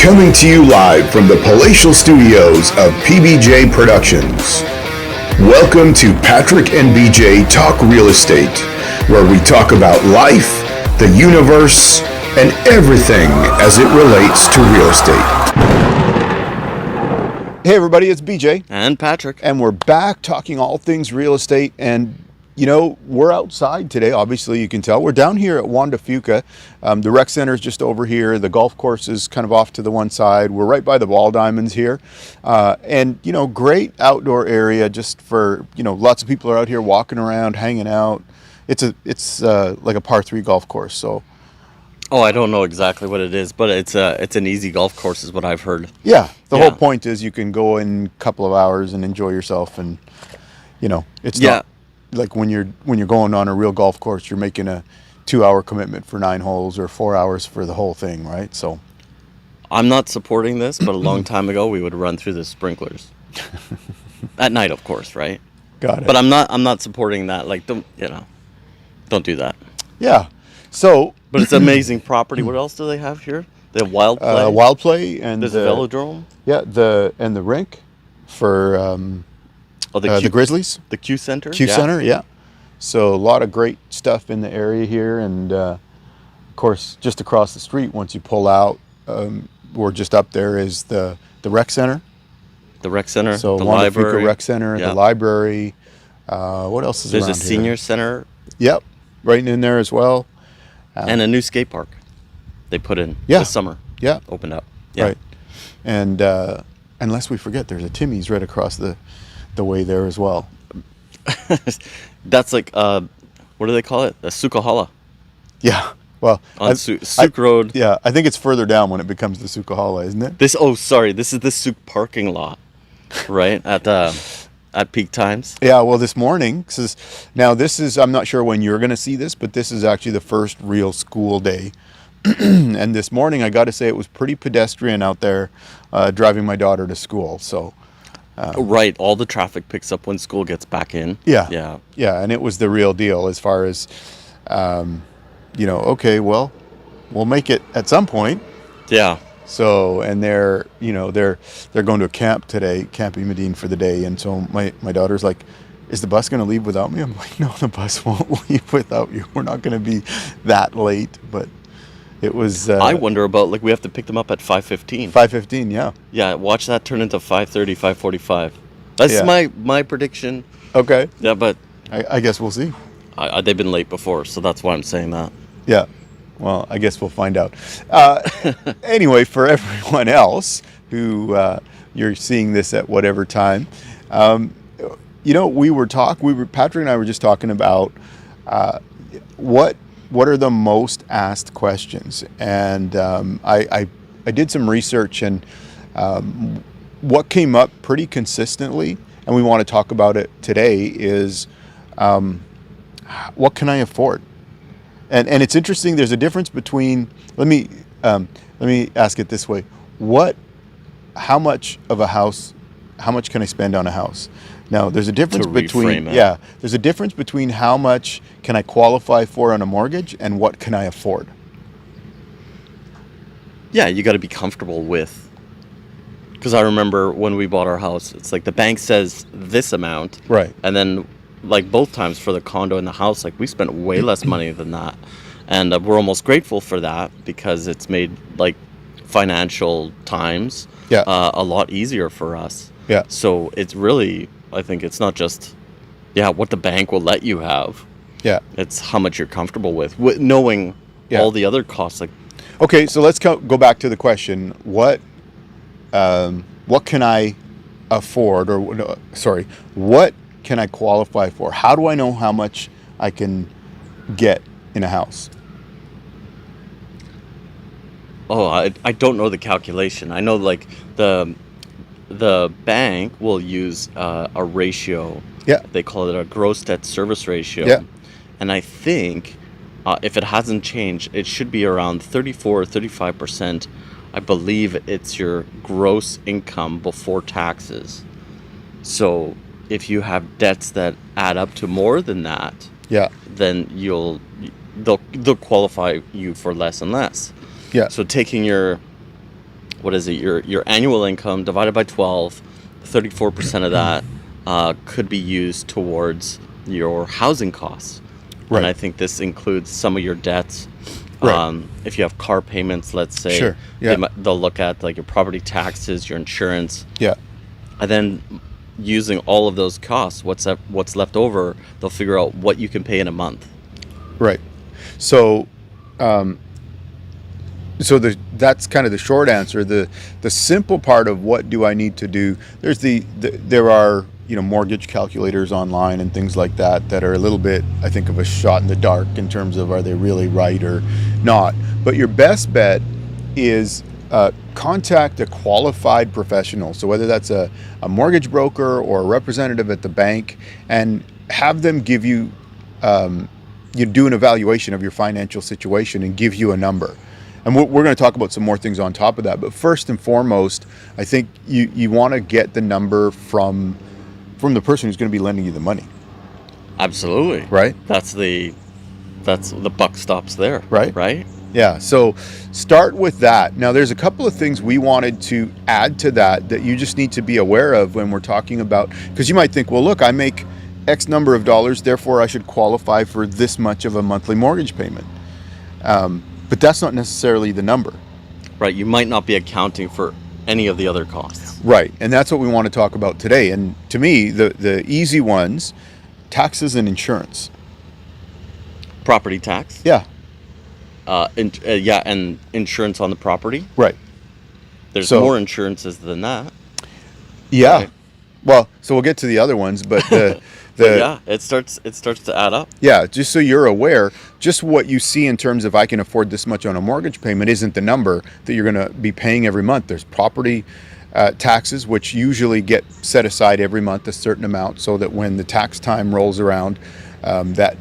Coming to you live from the palatial studios of PBJ Productions. Welcome to Patrick and BJ Talk Real Estate, where we talk about life, the universe, and everything as it relates to real estate. Hey everybody, it's BJ. And Patrick. And we're back talking all things real estate. And, you know, we're outside today. Obviously, you can tell. We're down here at Juan de Fuca. The rec center is just over here. The golf course is kind of off to the one side. We're right by the ball diamonds here. And, you know, great outdoor area just for, you know, lots of people are out here walking around, hanging out. It's like a par 3 golf course. So. Oh, I don't know exactly what it is, but it's an easy golf course is what I've heard. Yeah. The whole point is you can go in a couple of hours and enjoy yourself, and, you know, it's not like when you're going on a real golf course, you're making a 2-hour commitment for 9 holes or 4 hours for the whole thing, right? So I'm not supporting this, but a long time ago we would run through the sprinklers at night, of course, right? Got it. But I'm not supporting that. Like, don't do that. Yeah. So, but it's an amazing property. What else do they have here? They have Wild Play. Wild Play, and there's a velodrome. Yeah, the rink for the Grizzlies. The Q Center. Q Center, yeah. So a lot of great stuff in the area here, and of course, just across the street, once you pull out, we're just up there is the rec center. The rec center. So the Juan de Fuca library. Rec Center, the library. What else is around here? There's a senior center. Yep, right in there as well. And a new skate park they put in this summer. Yeah. Opened up. Yeah. Right. And unless we forget, there's a Timmy's right across the way there as well. That's like, what do they call it? A Sukahalla. Yeah. Well, on Suk Road. Yeah, I think it's further down when it becomes the Sukahalla, isn't it? This is the Suk parking lot, right? At peak times. Yeah, well, this morning, I'm not sure when you're going to see this, but this is actually the first real school day. And this morning, I got to say, it was pretty pedestrian out there driving my daughter to school. So, right, all the traffic picks up when school gets back in. Yeah, and it was the real deal as far as, okay, well, we'll make it at some point. Yeah. So, and they're going to a camp today, Camping Medine for the day. And so my daughter's like, is the bus going to leave without me? I'm like, no, the bus won't leave without you. We're not going to be that late. But it was... I wonder about, like, we have to pick them up at 5:15. 5:15, yeah. Yeah, watch that turn into 5:30, 5:45. That's my prediction. Okay. Yeah, but... I guess we'll see. They've been late before, so that's why I'm saying that. Yeah. Well, I guess we'll find out. Anyway, for everyone else who you're seeing this at whatever time, Patrick and I were just talking about what are the most asked questions, and I did some research, and what came up pretty consistently, and we want to talk about it today, is what can I afford? And it's interesting. There's a difference between. Let me ask it this way: how much of a house? How much can I spend on a house? Now, there's a difference between. Yeah, there's a difference between how much can I qualify for on a mortgage and what can I afford. Yeah, you got to be comfortable with. Because I remember when we bought our house, it's like the bank says this amount, right, and then. Like both times for the condo and the house, like we spent way less money than that, and we're almost grateful for that because it's made like financial times a lot easier for us. Yeah. So it's really, I think it's not just what the bank will let you have. Yeah. It's how much you're comfortable with knowing all the other costs. Like, okay, so let's go back to the question: what can I afford, or sorry, what can I qualify for? How do I know how much I can get in a house? Oh, I don't know the calculation. I know like the bank will use a ratio. Yeah. They call it a gross debt service ratio. Yeah. And I think if it hasn't changed, it should be around 34 or 35%. I believe it's your gross income before taxes. So if you have debts that add up to more than that, then they'll qualify you for less and less. Yeah. So taking your what is it? Your annual income divided by 12, 34% of that could be used towards your housing costs. Right. And I think this includes some of your debts. Right. If you have car payments, let's say, Sure. Yeah. they'll look at like your property taxes, your insurance, Yeah. and then using all of those costs, what's left over, they'll figure out what you can pay in a month. Right. So, that's kind of the short answer. The simple part of what do I need to do? There's there are mortgage calculators online and things like that are a little bit, I think, of a shot in the dark in terms of are they really right or not. But your best bet is contact a qualified professional. So whether that's a mortgage broker or a representative at the bank, and have them give you you do an evaluation of your financial situation and give you a number. And we're going to talk about some more things on top of that. But first and foremost, I think you want to get the number from the person who's going to be lending you the money. Absolutely. Right? That's the buck stops there. Right? Yeah. So start with that. Now, there's a couple of things we wanted to add to that you just need to be aware of when we're talking about, because you might think, well, look, I make X number of dollars, therefore I should qualify for this much of a monthly mortgage payment. But that's not necessarily the number. Right. You might not be accounting for any of the other costs. Right. And that's what we want to talk about today. And to me, the easy ones, taxes and insurance. Property tax. Yeah. And insurance on the property. Right. There's more insurances than that. Yeah. Right. Well, so we'll get to the other ones, but yeah, it starts to add up. Yeah, just so you're aware, just what you see in terms of I can afford this much on a mortgage payment isn't the number that you're going to be paying every month. There's property taxes, which usually get set aside every month a certain amount, so that when the tax time rolls around, that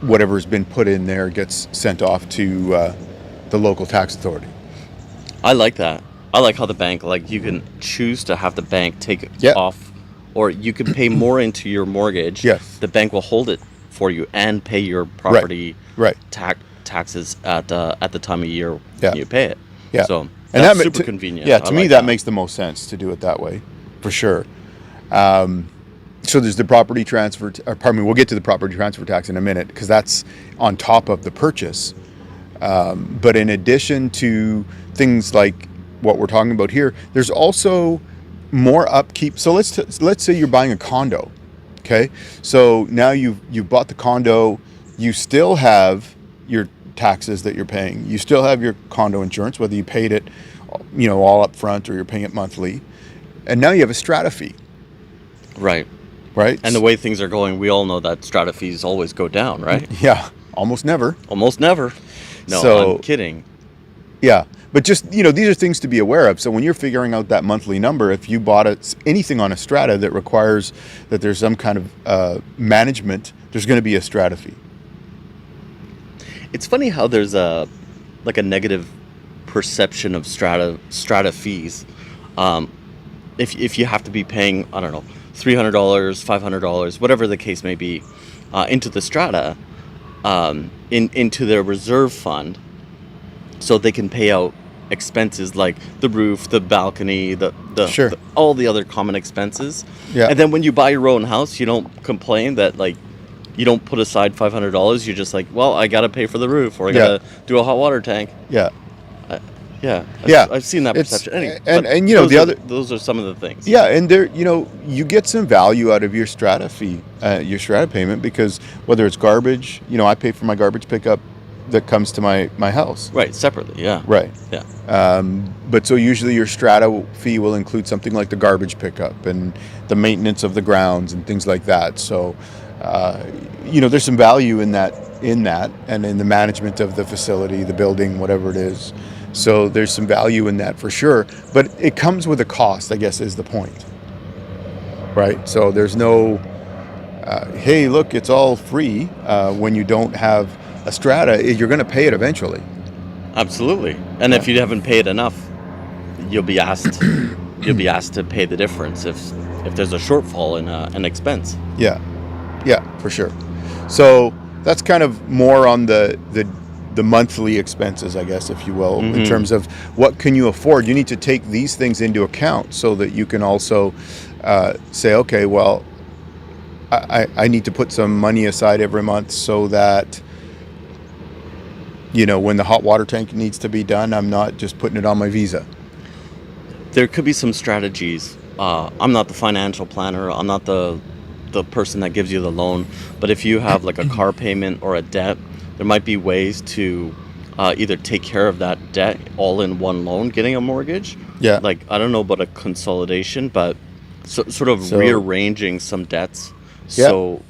whatever's been put in there gets sent off to the local tax authority. I like that. I like how the bank, like, you can choose to have the bank take it off, or you can pay more into your mortgage. Yes. The bank will hold it for you and pay your property taxes at the time of year when you pay it. Yeah. So that's super convenient. Yeah, to me that makes the most sense to do it that way, for sure. So there's the property transfer, we'll get to the property transfer tax in a minute, because that's on top of the purchase. But in addition to things like what we're talking about here, there's also more upkeep. So let's say you're buying a condo, okay? So now you've bought the condo, you still have your taxes that you're paying, you still have your condo insurance, whether you paid it, all up front or you're paying it monthly, and now you have a strata fee. Right. And the way things are going, we all know that strata fees always go down, right? Yeah, almost never. No, I'm kidding. Yeah. But just, these are things to be aware of. So when you're figuring out that monthly number, if you bought anything on a strata that requires that there's some kind of management, there's going to be a strata fee. It's funny how there's a negative perception of strata fees. If you have to be paying, I don't know, $300, $500, whatever the case may be, into the strata, into their reserve fund, so they can pay out expenses like the roof, the balcony, all the other common expenses. Yeah. And then when you buy your own house, you don't complain that you don't put aside $500. You're just like, well, I got to pay for the roof, or I got to do a hot water tank. Yeah. I've seen that perception. Anyway, those are some of the things. Yeah, and there, you get some value out of your strata fee, your strata payment, because whether it's garbage, I pay for my garbage pickup that comes to my house. Right, separately, yeah. Right. Yeah. But so usually your strata fee will include something like the garbage pickup and the maintenance of the grounds and things like that. So, there's some value in that, and in the management of the facility, the building, whatever it is. So there's some value in that for sure. But it comes with a cost, I guess, is the point. Right? So there's no, hey, look, it's all free when you don't have a strata. You're going to pay it eventually. Absolutely. And if you haven't paid enough, you'll be asked to pay the difference if there's a shortfall in an expense. Yeah, for sure. So that's kind of more on the the monthly expenses, I guess, if you will, in Mm-hmm. terms of what can you afford. You need to take these things into account so that you can also say, okay, well, I need to put some money aside every month so that, when the hot water tank needs to be done, I'm not just putting it on my Visa. There could be some strategies. I'm not the financial planner. I'm not the person that gives you the loan. But if you have like a car payment or a debt, there might be ways to either take care of that debt all in one loan, getting a mortgage. Yeah. Like, I don't know about a consolidation, but sort of So- rearranging some debts. Yeah.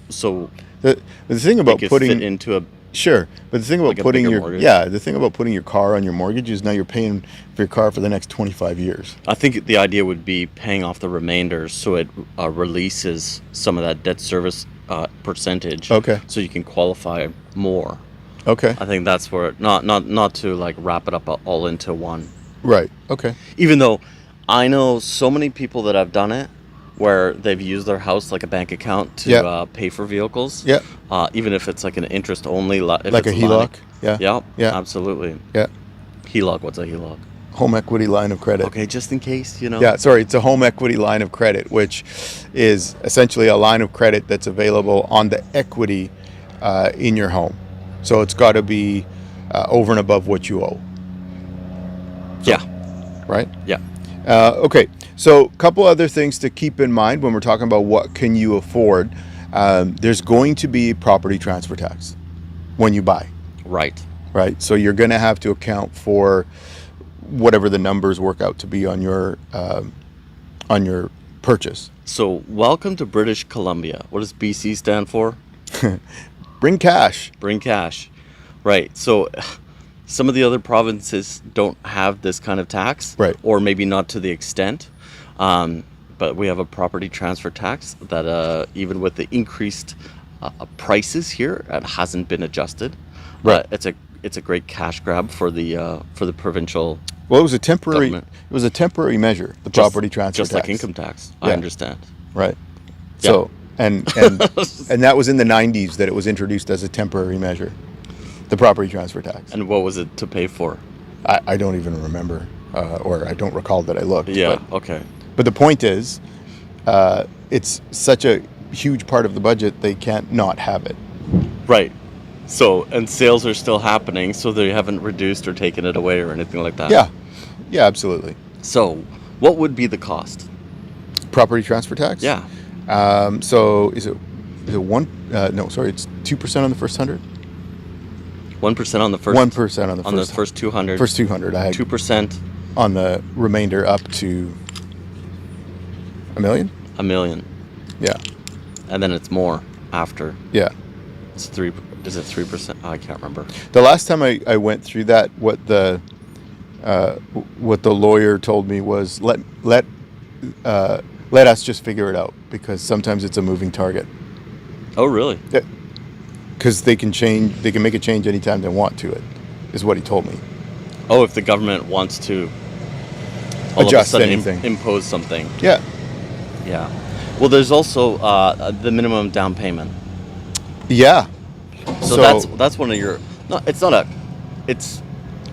So The thing they about could putting fit into a Sure, but the thing about Like a putting bigger your mortgage. the thing about putting your car on your mortgage is now you're paying for your car for the next 25 years. I think the idea would be paying off the remainders so it releases some of that debt service percentage. Okay. So you can qualify more. Okay. I think that's where not to like wrap it up all into one. Right. Okay. Even though I know so many people that have done it, where they've used their house like a bank account to Yeah. pay for vehicles. Yeah. Even if it's like an interest only, if Like a it's HELOC. Yeah. Yeah. Yeah. Absolutely. Yeah. HELOC. What's a HELOC? Home equity line of credit. Okay, just in case, Yeah, sorry, it's a home equity line of credit, which is essentially a line of credit that's available on the equity in your home. So it's got to be over and above what you owe, Yeah. right? Yeah. Okay, so a couple other things to keep in mind when we're talking about what can you afford. There's going to be property transfer tax when you buy, Right. right? So you're going to have to account for whatever the numbers work out to be on your purchase. So, welcome to British Columbia. What does BC stand for? Bring cash. Bring cash. Right. So, some of the other provinces don't have this kind of tax. Right. Or maybe not to the extent. But we have a property transfer tax that, even with the increased prices here, it hasn't been adjusted. Right. It's a great cash grab for the provincial. Well, it was a temporary. Government. It was a temporary measure. The property transfer just tax, like income tax. Yeah. I understand. right? Yeah. So and that was in the 90s that it was introduced as a temporary measure, the property transfer tax. And what was it to pay for? I don't even remember, or I don't recall that I looked. Yeah. Okay. But the point is, it's such a huge part of the budget they can't not have it. Right. So, and sales are still happening, so they haven't reduced or taken it away or anything like that. Yeah, yeah, absolutely. So, what would be the cost? Property transfer tax. Yeah. So is it one? No, sorry, it's 2% on the first 100. 1% on the first. 1% on the on first the first 200. first 200. I had 2%. on the remainder up to $1 million. $1 million, Yeah, and then it's more after. yeah. It's 3. Is it 3%? Oh, I can't remember. The last time I went through that, what the lawyer told me was let us just figure it out, because sometimes it's a moving target. Oh, really? Because they can make a change anytime they want to it, is what he told me. Oh, if the government wants to all Adjust of a sudden anything. Impose something. Yeah. Yeah. Well, there's also the minimum down payment. Yeah. So that's one of your. No, it's not a. It's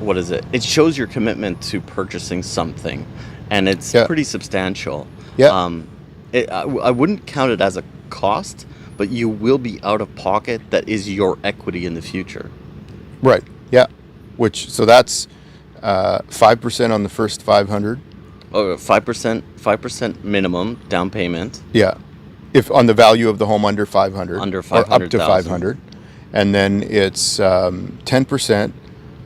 what is it? It shows your commitment to purchasing something, and it's Yeah. pretty substantial. Yeah. I wouldn't count it as a cost, but you will be out of pocket. That is your equity in the future. Right. Yeah. So that's 5% on the first 500. Oh, 5% minimum down payment. Yeah. If on the value of the home under 500. Under or up to 500,000. 500. And then it's 10%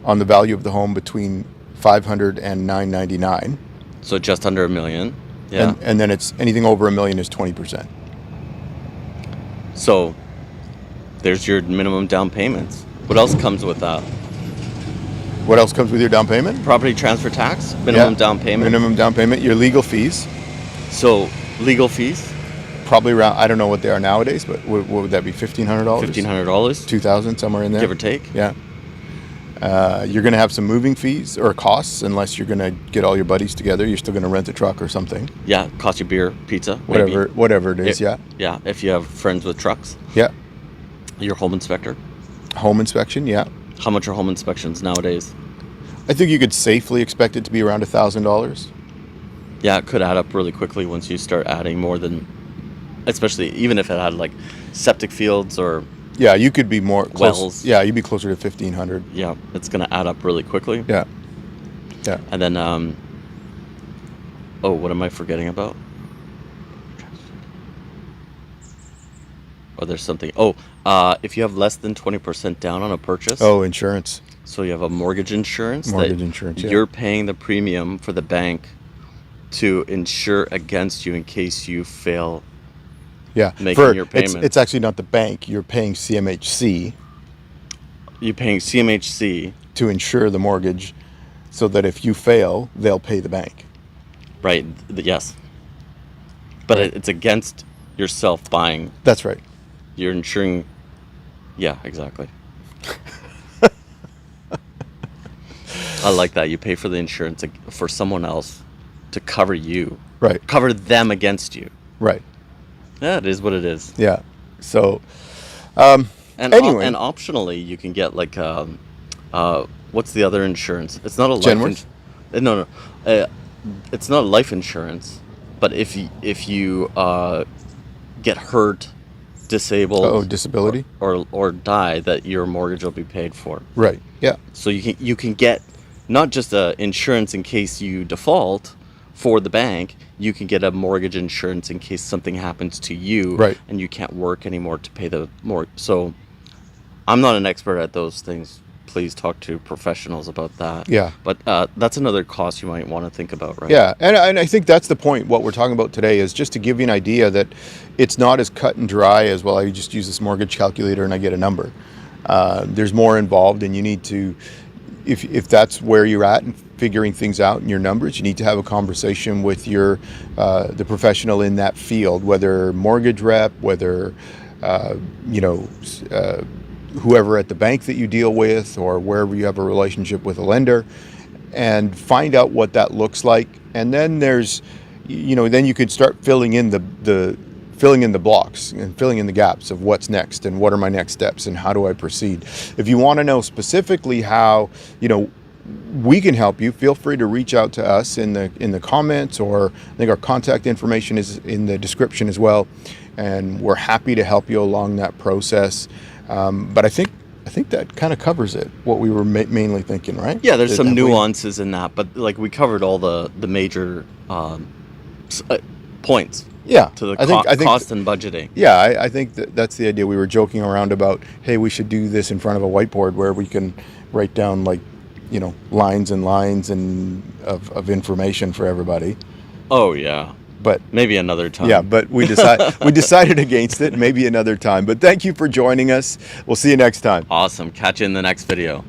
on the value of the home between 500 and 999. So just under $1 million. Yeah. And then it's anything over $1 million is 20%. So there's your minimum down payments. What else comes with that? What else comes with your down payment? Property transfer tax, minimum Yeah. down payment. Minimum down payment, your legal fees, So legal fees, probably around, I don't know what they are nowadays, but what would that be, $1,500? $1,500, $2,000, somewhere in there. give or take. Yeah. You're going to have some moving fees or costs, unless you're going to get all your buddies together. You're still going to rent a truck or something. Yeah, cost you beer, pizza, maybe. Whatever it is, yeah. Yeah, if you have friends with trucks. Yeah. Your home inspector. Home inspection, yeah. How much are home inspections nowadays? I think you could safely expect it to be around $1,000. Yeah, it could add up really quickly once you start adding more than, especially even if it had like septic fields or Yeah, you could be more close. wells. Yeah, you'd be closer to 1,500. Yeah, it's going to add up really quickly. Yeah, yeah. And then, oh, what am I forgetting about? Oh, there's something. Oh, if you have less than 20% down on a purchase. Oh, insurance. So you have a mortgage insurance. Mortgage insurance, yeah. You're paying the premium for the bank to insure against you in case you fail. Yeah, Making your payment. It's actually not the bank. You're paying CMHC You're paying CMHC, to insure the mortgage, so that if you fail, they'll pay the bank. right? Yes. But Right. it's against yourself buying. That's right. You're insuring. Yeah, exactly. I like that. You pay for the insurance for someone else to cover you. Right. Cover them against you. Right. Yeah, it is what it is. Yeah. So, And anyway, and optionally, you can get like what's the other insurance? It's not a life. Genworth? No, it's not a life insurance. But if you get hurt, disabled, oh, disability. or die, that your mortgage will be paid for. Right. Yeah. So you can get not just a insurance in case you default for the bank. You can get a mortgage insurance in case something happens to you, Right. and you can't work anymore to pay the mortgage. So I'm not an expert at those things. Please talk to professionals about that. Yeah. But that's another cost you might want to think about, right? Yeah, and I think that's the point. What we're talking about today is just to give you an idea that it's not as cut and dry as, well, I just use this mortgage calculator and I get a number. There's more involved, and you need to, if that's where you're at and figuring things out in your numbers, you need to have a conversation with your the professional in that field, whether mortgage rep, whether whoever at the bank that you deal with, or wherever you have a relationship with a lender, and find out what that looks like. And then there's, then you could start filling in the blocks and filling in the gaps of what's next and what are my next steps and how do I proceed. If you want to know specifically how, we can help you, feel free to reach out to us in the comments, or I think our contact information is in the description as well, and we're happy to help you along that process. But I think that kind of covers it, what we were mainly thinking, right? Yeah, there's some Have we- nuances in that, but like we covered all the major points Yeah, to the I think cost and budgeting. Yeah, I think that's the idea. We were joking around about, hey, we should do this in front of a whiteboard where we can write down lines and lines of information for everybody. Oh yeah, But maybe another time. yeah, but we decided against it. Maybe another time. But thank you for joining us. We'll see you next time. Awesome. Catch you in the next video.